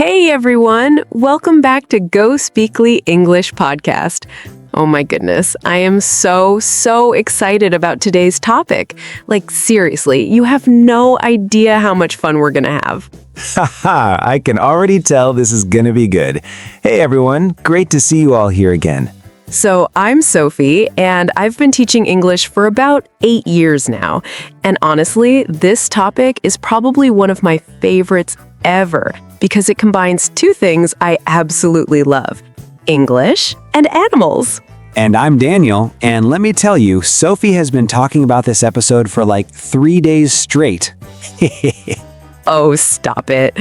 Hey everyone, welcome back to GoSpeakly English podcast. Oh my goodness, I am so excited about today's topic. Like seriously, you have no idea how much fun we're gonna have. Haha, I can already tell this is gonna be good. Hey everyone, great to see you all here again. So I'm Sophie, and I've been teaching English for about 8 years now. And honestly, this topic is probably one of my favorites ever because it combines two things I absolutely love: English and animals. And I'm Daniel, and let me tell you, Sophie has been talking about this episode for like 3 days straight. Oh, stop it.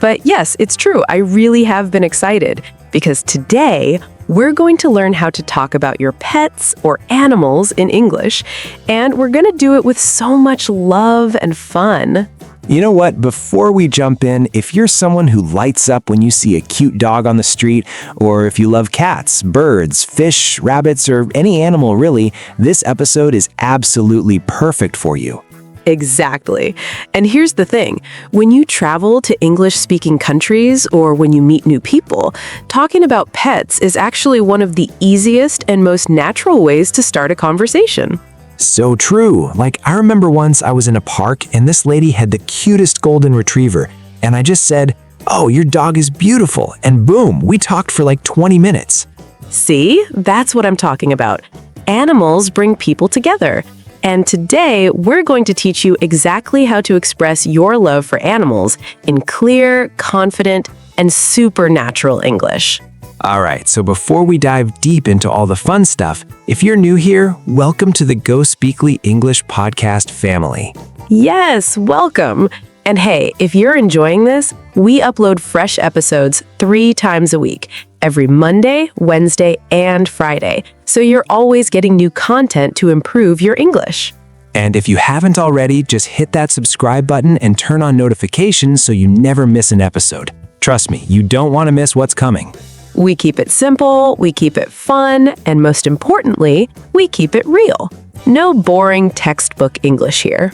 But yes, it's true. I really have been excited because today we're going to learn how to talk about your pets or animals in English, and we're going to do it with so much love and fun. You know what? Before we jump in, if you're someone who lights up when you see a cute dog on the street, or if you love cats, birds, fish, rabbits, or any animal really, this episode is absolutely perfect for you. Exactly. And here's the thing. When you travel to English-speaking countries or when you meet new people, talking about pets is actually one of the easiest and most natural ways to start a conversation. So true. Like, I remember once I was in a park and this lady had the cutest golden retriever, and I just said, "Oh, your dog is beautiful." And boom, we talked for like 20 minutes. See? That's what I'm talking about. Animals bring people together. And today, we're going to teach you exactly how to express your love for animals in clear, confident, and supernatural English. All right, so before we dive deep into all the fun stuff, if you're new here, welcome to the GoSpeakly English podcast family. Yes, welcome. And hey, if you're enjoying this, we upload fresh episodes 3 times a week, every Monday, Wednesday, and Friday. So you're always getting new content to improve your English. And if you haven't already, just hit that subscribe button and turn on notifications so you never miss an episode. Trust me, you don't want to miss what's coming. We keep it simple, we keep it fun, and most importantly, we keep it real. No boring textbook English here.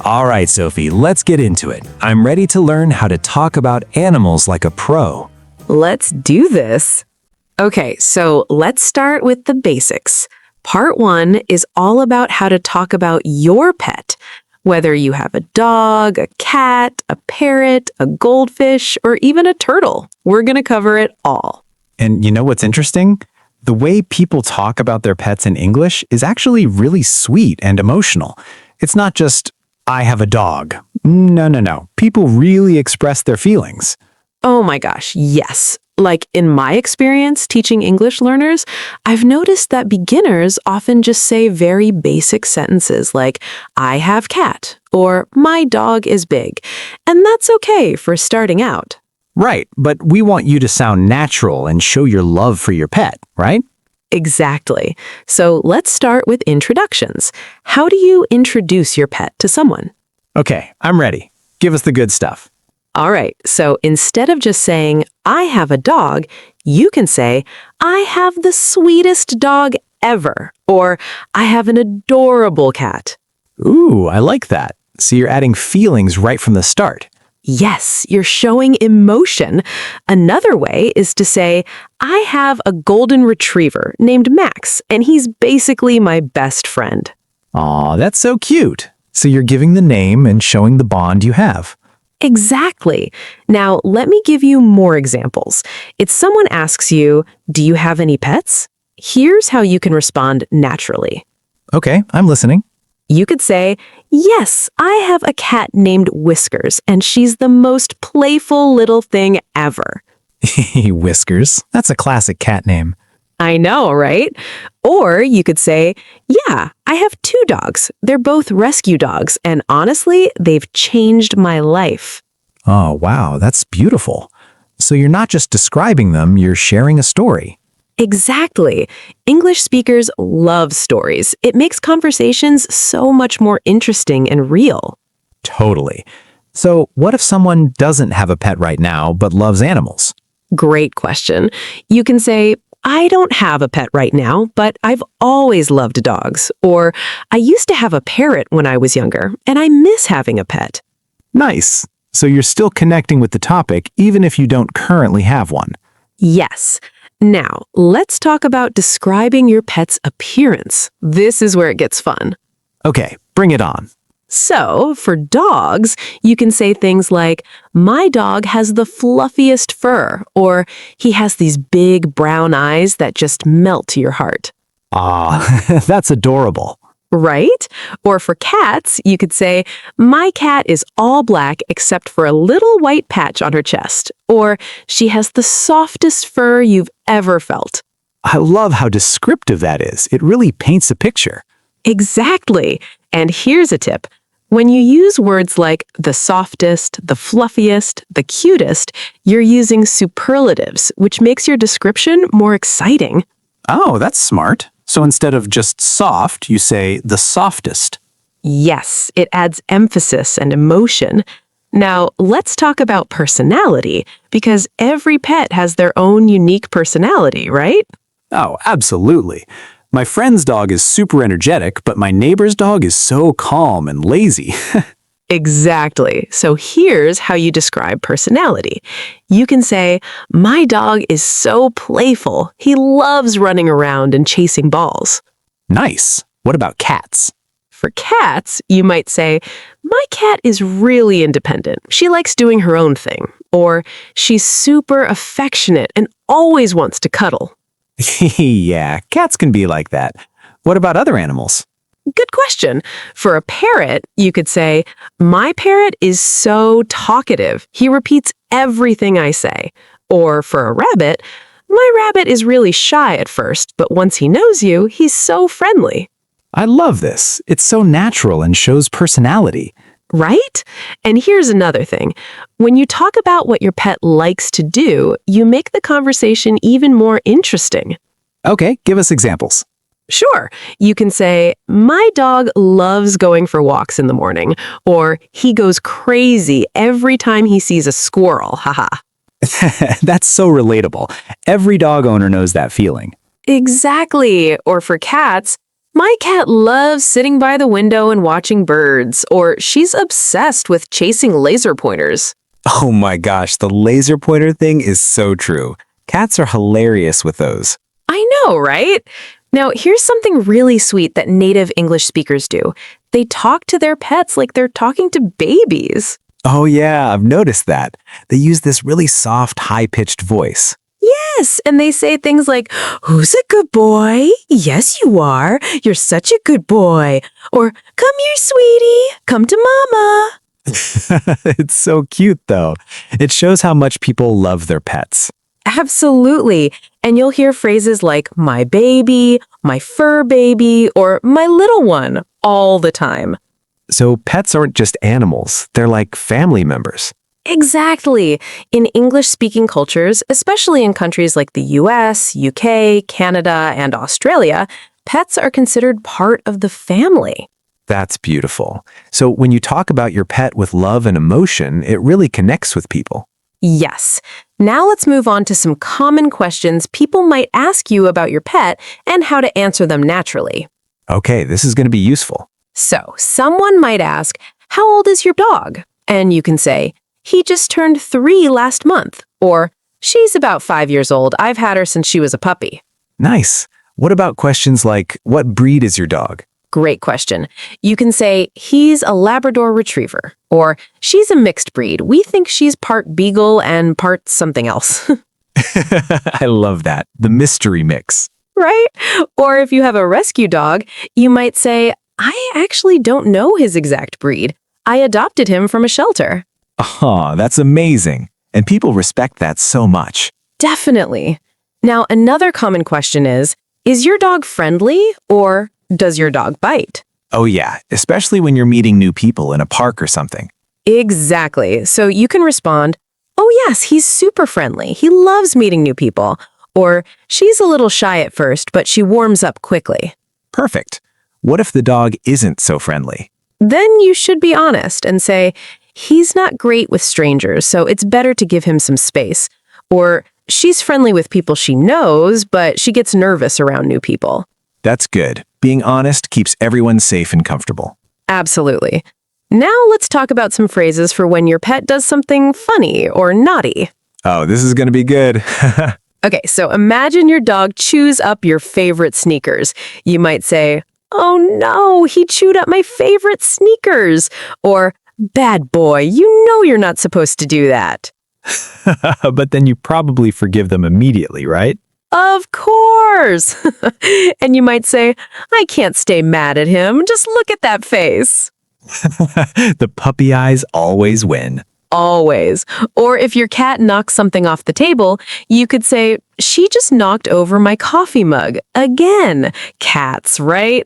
All right, Sophie, let's get into it. I'm ready to learn how to talk about animals like a pro. Let's do this. Okay, so let's start with the basics. Part 1 is all about how to talk about your pet. Whether you have a dog, a cat, a parrot, a goldfish, or even a turtle, we're going to cover it all. And you know what's interesting? The way people talk about their pets in English is actually really sweet and emotional. It's not just, "I have a dog." No. People really express their feelings. Oh my gosh, yes. Like in my experience teaching English learners, I've noticed that beginners often just say very basic sentences like, "I have cat," or "My dog is big." And that's okay for starting out. Right, but we want you to sound natural and show your love for your pet, right? Exactly. So let's start with introductions. How do you introduce your pet to someone? Okay, I'm ready. Give us the good stuff. All right, so instead of just saying, "I have a dog," you can say, "I have the sweetest dog ever," or "I have an adorable cat." Ooh, I like that. So you're adding feelings right from the start. Yes, you're showing emotion. Another way is to say, "I have a golden retriever named Max, and he's basically my best friend." Aw, that's so cute. So you're giving the name and showing the bond you have. Exactly. Now, let me give you more examples. If someone asks you, "Do you have any pets?" Here's how you can respond naturally. Okay, I'm listening. You could say, "Yes, I have a cat named Whiskers, and she's the most playful little thing ever." Whiskers. That's a classic cat name. I know, right? Or you could say, "Yeah, I have 2 dogs. They're both rescue dogs, and honestly, they've changed my life." Oh, wow, that's beautiful. So you're not just describing them, you're sharing a story. Exactly. English speakers love stories. It makes conversations so much more interesting and real. Totally. So what if someone doesn't have a pet right now but loves animals? Great question. You can say, "I don't have a pet right now, but I've always loved dogs." Or, "I used to have a parrot when I was younger, and I miss having a pet." Nice. So you're still connecting with the topic even if you don't currently have one. Yes. Now, let's talk about describing your pet's appearance. This is where it gets fun. Okay, bring it on. So, for dogs, you can say things like, my dog has the fluffiest fur, or he has these big brown eyes that just melt to your heart. Ah, that's adorable. Right? Or for cats, you could say, my cat is all black except for a little white patch on her chest. Or, she has the softest fur you've ever felt. I love how descriptive that is. It really paints a picture. Exactly. And here's a tip. When you use words like the softest, the fluffiest, the cutest, you're using superlatives, which makes your description more exciting. Oh, that's smart. So instead of just soft, you say the softest. Yes, it adds emphasis and emotion. Now, let's talk about personality, because every pet has their own unique personality, right? Oh, absolutely. My friend's dog is super energetic, but my neighbor's dog is so calm and lazy. Exactly. So here's how you describe personality. You can say, my dog is so playful. He loves running around and chasing balls. Nice. What about cats? For cats, you might say, my cat is really independent. She likes doing her own thing. Or, she's super affectionate and always wants to cuddle. Yeah, cats can be like that. What about other animals? Good question. For a parrot, you could say, my parrot is so talkative. He repeats everything I say. Or for a rabbit, my rabbit is really shy at first, but once he knows you, he's so friendly. I love this. It's so natural and shows personality. Right? And here's another thing. When you talk about what your pet likes to do, you make the conversation even more interesting. Okay, give us examples. Sure, you can say, my dog loves going for walks in the morning, or he goes crazy every time he sees a squirrel, haha. That's so relatable. Every dog owner knows that feeling. Exactly. Or for cats, my cat loves sitting by the window and watching birds, or she's obsessed with chasing laser pointers. Oh my gosh, the laser pointer thing is so true. Cats are hilarious with those. I know, right? Now, here's something really sweet that native English speakers do. They talk to their pets like they're talking to babies. Oh yeah, I've noticed that. They use this really soft, high-pitched voice. Yes, and they say things like, who's a good boy? Yes, you are. You're such a good boy. Or, come here, sweetie. Come to mama. It's so cute, though. It shows how much people love their pets. Absolutely. And you'll hear phrases like, my baby, my fur baby, or my little one all the time. So pets aren't just animals. They're like family members. Exactly. In English-speaking cultures, especially in countries like the US, UK, Canada, and Australia, pets are considered part of the family. That's beautiful. So when you talk about your pet with love and emotion, it really connects with people. Yes. Now let's move on to some common questions people might ask you about your pet and how to answer them naturally. Okay, this is going to be useful. So, someone might ask, how old is your dog? And you can say, he just turned 3 last month. Or, she's about 5 years old. I've had her since she was a puppy. Nice. What about questions like, what breed is your dog? Great question. You can say, he's a Labrador Retriever. Or, she's a mixed breed. We think she's part Beagle and part something else. I love that. The mystery mix. Right? Or if you have a rescue dog, you might say, I actually don't know his exact breed. I adopted him from a shelter. Oh, that's amazing. And people respect that so much. Definitely. Now, another common question is your dog friendly or does your dog bite? Oh yeah, especially when you're meeting new people in a park or something. Exactly. So you can respond, oh yes, he's super friendly. He loves meeting new people. Or, she's a little shy at first, but she warms up quickly. Perfect. What if the dog isn't so friendly? Then you should be honest and say, he's not great with strangers, so it's better to give him some space. Or, she's friendly with people she knows, but she gets nervous around new people. That's good. Being honest keeps everyone safe and comfortable. Absolutely. Now let's talk about some phrases for when your pet does something funny or naughty. Oh, this is going to be good. Okay, so imagine your dog chews up your favorite sneakers. You might say, "Oh no, he chewed up my favorite sneakers." Or, "Bad boy, you know you're not supposed to do that." But then you probably forgive them immediately, right? Of course! And you might say, "I can't stay mad at him. Just look at that face." The puppy eyes always win. Always. Or if your cat knocks something off the table, you could say, "She just knocked over my coffee mug." Again. Cats, right?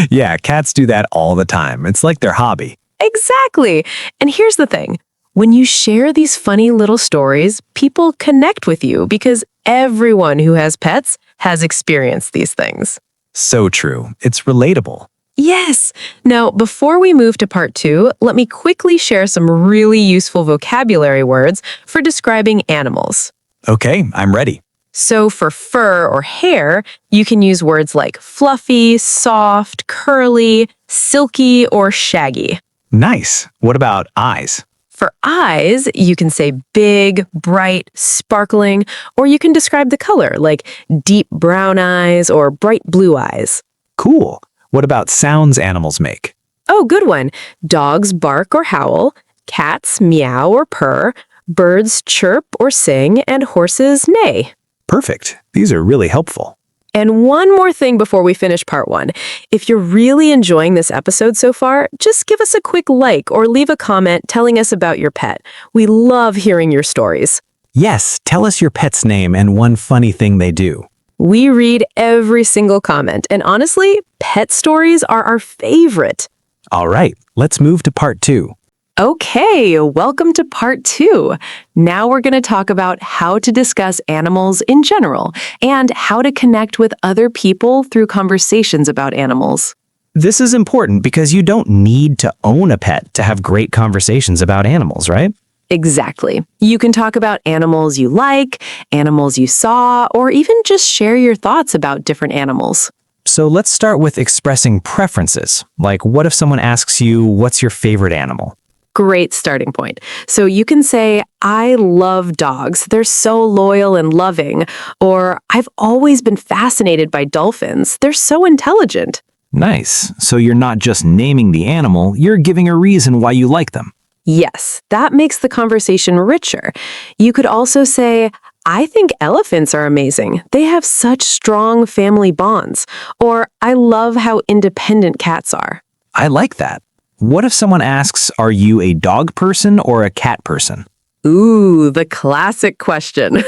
Yeah, cats do that all the time. It's like their hobby. Exactly. And here's the thing. When you share these funny little stories, people connect with you because everyone who has pets has experienced these things. So true. It's relatable. Yes. Now, before we move to part 2, let me quickly share some really useful vocabulary words for describing animals. Okay, I'm ready. So for fur or hair, you can use words like fluffy, soft, curly, silky, or shaggy. Nice. What about eyes? For eyes, you can say big, bright, sparkling, or you can describe the color like deep brown eyes or bright blue eyes. Cool. What about sounds animals make? Oh, good one. Dogs bark or howl, cats meow or purr, birds chirp or sing, and horses neigh. Perfect. These are really helpful. And one more thing before we finish part 1. If you're really enjoying this episode so far, just give us a quick like or leave a comment telling us about your pet. We love hearing your stories. Yes, tell us your pet's name and one funny thing they do. We read every single comment, and honestly, pet stories are our favorite. All right, let's move to part 2. Okay, welcome to part 2. Now we're going to talk about how to discuss animals in general and how to connect with other people through conversations about animals. This is important because you don't need to own a pet to have great conversations about animals, right? Exactly. You can talk about animals you like, animals you saw, or even just share your thoughts about different animals. So let's start with expressing preferences. Like, what if someone asks you, what's your favorite animal? Great starting point. So you can say, "I love dogs. They're so loyal and loving." Or, "I've always been fascinated by dolphins. They're so intelligent." Nice. So you're not just naming the animal, you're giving a reason why you like them. Yes, that makes the conversation richer. You could also say, "I think elephants are amazing. They have such strong family bonds." Or, "I love how independent cats are." I like that. What if someone asks, are you a dog person or a cat person? Ooh, the classic question.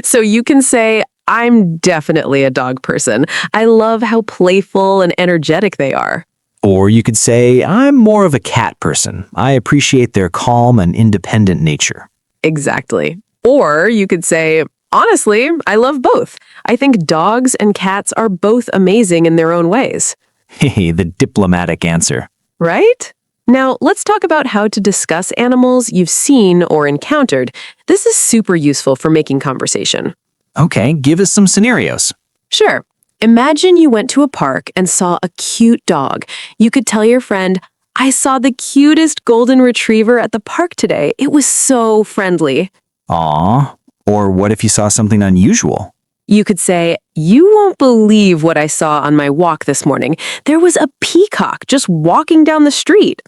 So you can say, "I'm definitely a dog person. I love how playful and energetic they are." Or you could say, I'm more of a cat person. I appreciate their calm and independent nature. Exactly. Or you could say, "Honestly, I love both. I think dogs and cats are both amazing in their own ways." Hey, the diplomatic answer. Right? Now, let's talk about how to discuss animals you've seen or encountered. This is super useful for making conversation. Okay, give us some scenarios. Sure. Imagine you went to a park and saw a cute dog. You could tell your friend, "I saw the cutest golden retriever at the park today. It was so friendly." Aw. Or what if you saw something unusual? You could say, "You won't believe what I saw on my walk this morning. There was a peacock just walking down the street."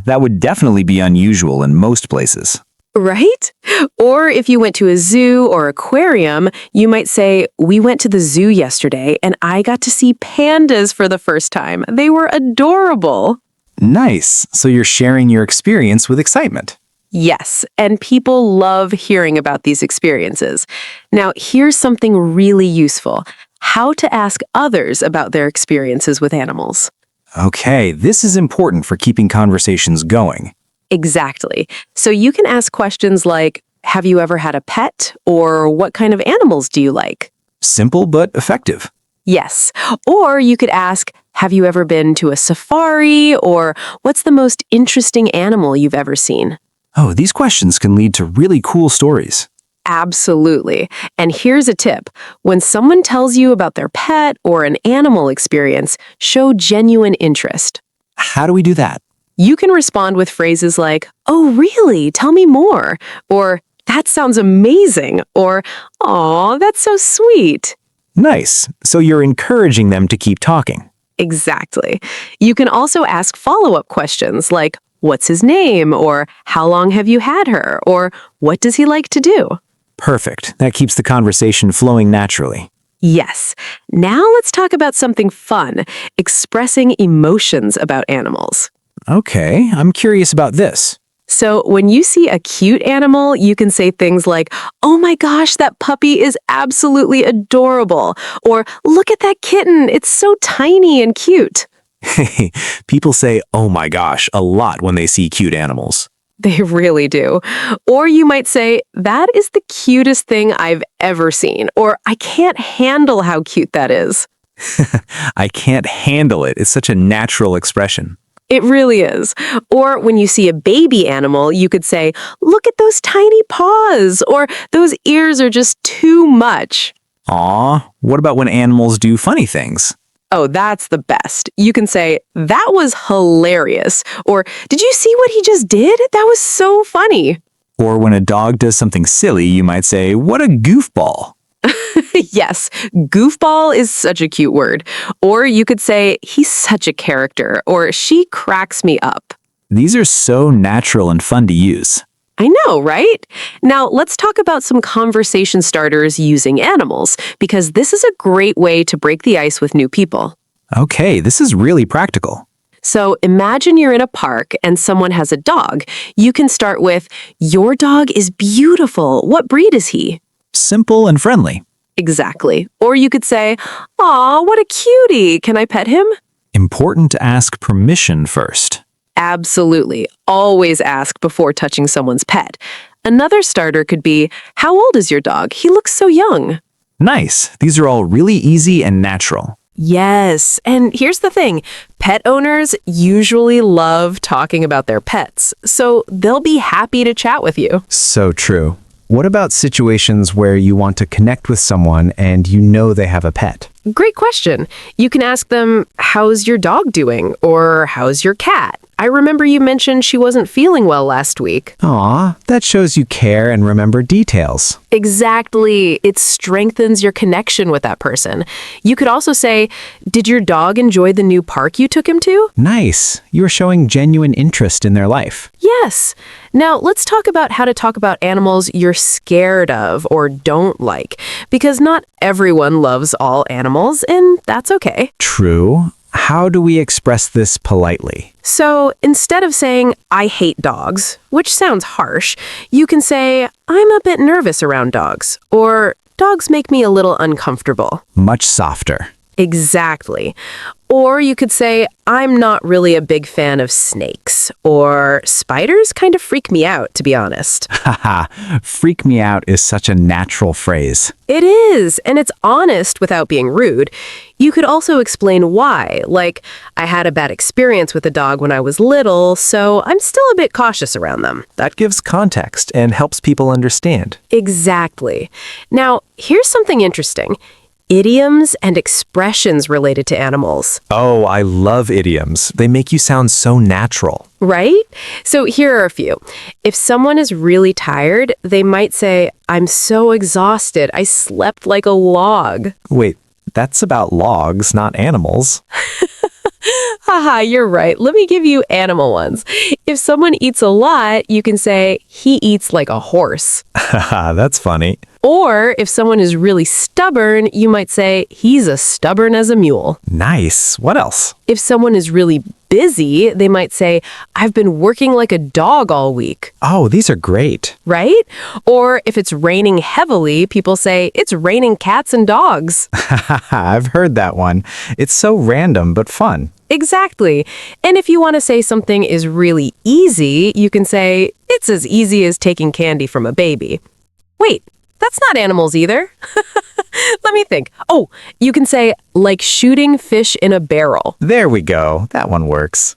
That would definitely be unusual in most places. Right? Or if you went to a zoo or aquarium, you might say, "We went to the zoo yesterday and I got to see pandas for the first time. They were adorable." Nice. So you're sharing your experience with excitement. Yes, and people love hearing about these experiences. Now, here's something really useful: how to ask others about their experiences with animals. Okay, this is important for keeping conversations going. Exactly. So you can ask questions like, "Have you ever had a pet?" Or, "What kind of animals do you like?" Simple but effective. Yes. Or you could ask, "Have you ever been to a safari?" Or, "What's the most interesting animal you've ever seen?" Oh, these questions can lead to really cool stories. Absolutely. And here's a tip. When someone tells you about their pet or an animal experience, show genuine interest. How do we do that? You can respond with phrases like, "Oh, really? Tell me more." Or, "That sounds amazing." Or, "Aw, that's so sweet." Nice. So you're encouraging them to keep talking. Exactly. You can also ask follow-up questions like, "What's his name?" Or, "How long have you had her?" Or, "What does he like to do?" Perfect. That keeps the conversation flowing naturally. Yes. Now let's talk about something fun, expressing emotions about animals. Okay, I'm curious about this. So when you see a cute animal, you can say things like, "Oh my gosh, that puppy is absolutely adorable." Or, "Look at that kitten, it's so tiny and cute." Hey, people say, oh my gosh, a lot when they see cute animals. They really do. Or you might say, "That is the cutest thing I've ever seen." Or, "I can't handle how cute that is." I can't handle it. It's such a natural expression. It really is. Or when you see a baby animal, you could say, "Look at those tiny paws," or "Those ears are just too much." Aw, what about when animals do funny things? Oh, that's the best. You can say, "That was hilarious." Or, "Did you see what he just did? That was so funny." Or when a dog does something silly, you might say, what a goofball. Yes, goofball is such a cute word. Or you could say, "He's such a character," or "She cracks me up." These are so natural and fun to use. I know, right? Now, let's talk about some conversation starters using animals, because this is a great way to break the ice with new people. Okay, this is really practical. So imagine you're in a park and someone has a dog. You can start with, "Your dog is beautiful. What breed is he?" Simple and friendly. Exactly. Or you could say, "Aw, what a cutie. Can I pet him?" Important to ask permission first. Absolutely. Always ask before touching someone's pet. Another starter could be, "How old is your dog? He looks so young." Nice. These are all really easy and natural. Yes, and here's the thing. Pet owners usually love talking about their pets, so they'll be happy to chat with you. So true. What about situations where you want to connect with someone and you know they have a pet? Great question. You can ask them, "How's your dog doing?" Or, "How's your cat? I remember you mentioned she wasn't feeling well last week." Aw, that shows you care and remember details. Exactly. It strengthens your connection with that person. You could also say, "Did your dog enjoy the new park you took him to?" Nice. You're showing genuine interest in their life. Yes. Now, let's talk about how to talk about animals you're scared of or don't like, because not everyone loves all animals, and that's okay. True. How do we express this politely? So instead of saying, "I hate dogs," which sounds harsh, you can say, "I'm a bit nervous around dogs," or "Dogs make me a little uncomfortable." Much softer. Exactly. Or you could say, "I'm not really a big fan of snakes," or "Spiders kind of freak me out, to be honest." Haha, freak me out is such a natural phrase. It is, and it's honest without being rude. You could also explain why, like, "I had a bad experience with a dog when I was little, so I'm still a bit cautious around them." That gives context and helps people understand. Exactly. Now, here's something interesting. Idioms and expressions related to animals, Oh, I love idioms. They make you sound so natural. right? So here are a few. If someone is really tired, they might say, "I'm so exhausted. I slept like a log." Wait, that's about logs, not animals. Haha, you're right. Let me give you animal ones. If someone eats a lot, you can say, "He eats like a horse." Haha, that's funny. Or if someone is really stubborn, you might say, "He's as stubborn as a mule." Nice. What else? If someone is really busy, they might say, "I've been working like a dog all week." Oh, these are great. Right? Or if it's raining heavily, people say, "It's raining cats and dogs." I've heard that one. It's so random but fun. Exactly. And if you want to say something is really easy, you can say, "It's as easy as taking candy from a baby." Wait, that's not animals either. Let me think. Oh, you can say, "Like shooting fish in a barrel." There we go. That one works.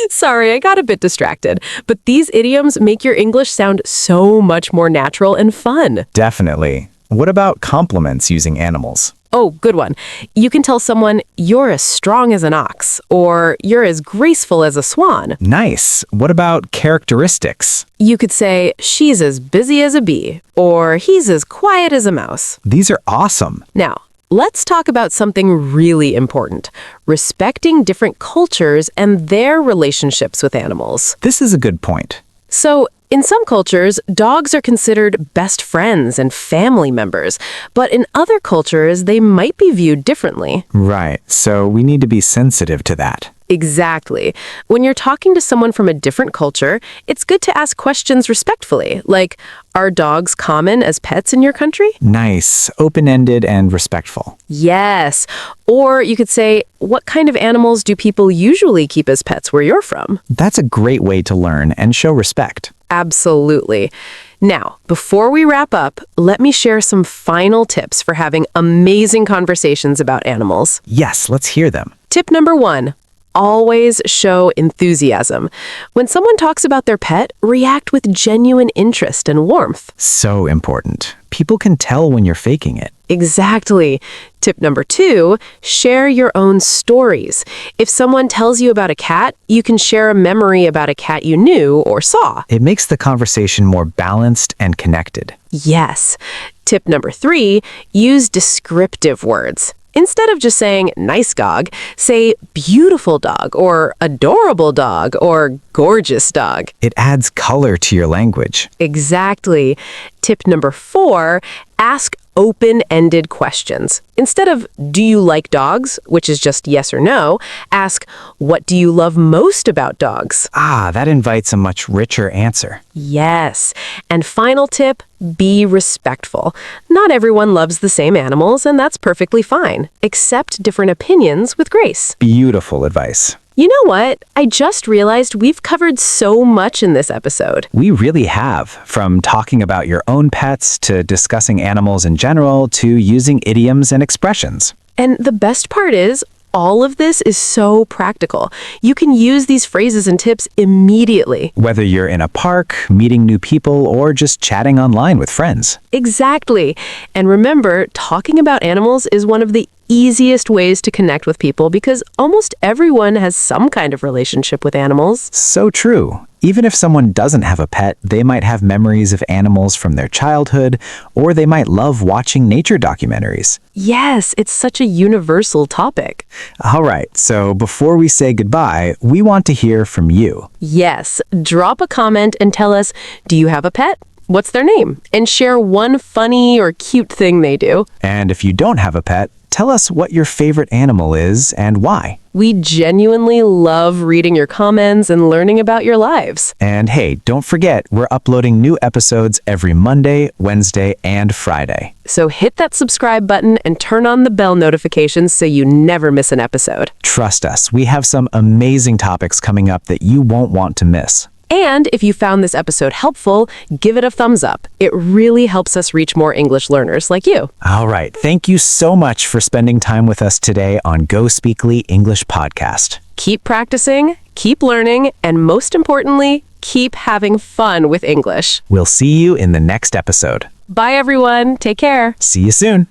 Sorry, I got a bit distracted. But these idioms make your English sound so much more natural and fun. Definitely. What about compliments using animals? Oh, good one. You can tell someone, you're as strong as an ox, or you're as graceful as a swan. Nice. What about characteristics? You could say, she's as busy as a bee, or he's as quiet as a mouse. These are awesome. Now, let's talk about something really important, respecting different cultures and their relationships with animals. This is a good point. So, in some cultures, dogs are considered best friends and family members, but in other cultures, they might be viewed differently. Right. So we need to be sensitive to that. Exactly. When you're talking to someone from a different culture, it's good to ask questions respectfully, like, are dogs common as pets in your country? Nice. Open-ended and respectful. Yes. Or you could say, what kind of animals do people usually keep as pets where you're from? That's a great way to learn and show respect. Absolutely. Now, before we wrap up, let me share some final tips for having amazing conversations about animals. Yes, let's hear them. Tip number 1. Always show enthusiasm. When someone talks about their pet, react with genuine interest and warmth. So important. People can tell when you're faking it. Exactly. Tip number 2, share your own stories. If someone tells you about a cat, you can share a memory about a cat you knew or saw. It makes the conversation more balanced and connected. Yes. Tip number 3, use descriptive words. Instead of just saying nice dog, say beautiful dog or adorable dog or gorgeous dog. It adds color to your language. Exactly. Tip number 4, ask open-ended questions. Instead of, do you like dogs, which is just yes or no, ask, what do you love most about dogs? That invites a much richer answer. Yes. And final tip, be respectful. Not everyone loves the same animals, and that's perfectly fine. Accept different opinions with grace. Beautiful advice. You know what? I just realized we've covered so much in this episode. We really have, from talking about your own pets to discussing animals in general to using idioms and expressions. And the best part is, all of this is so practical. You can use these phrases and tips immediately. Whether you're in a park, meeting new people, or just chatting online with friends. Exactly. And remember, talking about animals is one of the easiest ways to connect with people because almost everyone has some kind of relationship with animals. So true. Even if someone doesn't have a pet, they might have memories of animals from their childhood, or they might love watching nature documentaries. Yes, it's such a universal topic. All right, so before we say goodbye, we want to hear from you. Yes, drop a comment and tell us, do you have a pet? What's their name? And share one funny or cute thing they do. And if you don't have a pet, tell us what your favorite animal is and why. We genuinely love reading your comments and learning about your lives. And hey, don't forget, we're uploading new episodes every Monday, Wednesday, and Friday. So hit that subscribe button and turn on the bell notifications so you never miss an episode. Trust us, we have some amazing topics coming up that you won't want to miss. And if you found this episode helpful, give it a thumbs up. It really helps us reach more English learners like you. All right, thank you so much for spending time with us today on GoSpeakly English Podcast. Keep practicing, keep learning, and most importantly, keep having fun with English. We'll see you in the next episode. Bye, everyone. Take care. See you soon.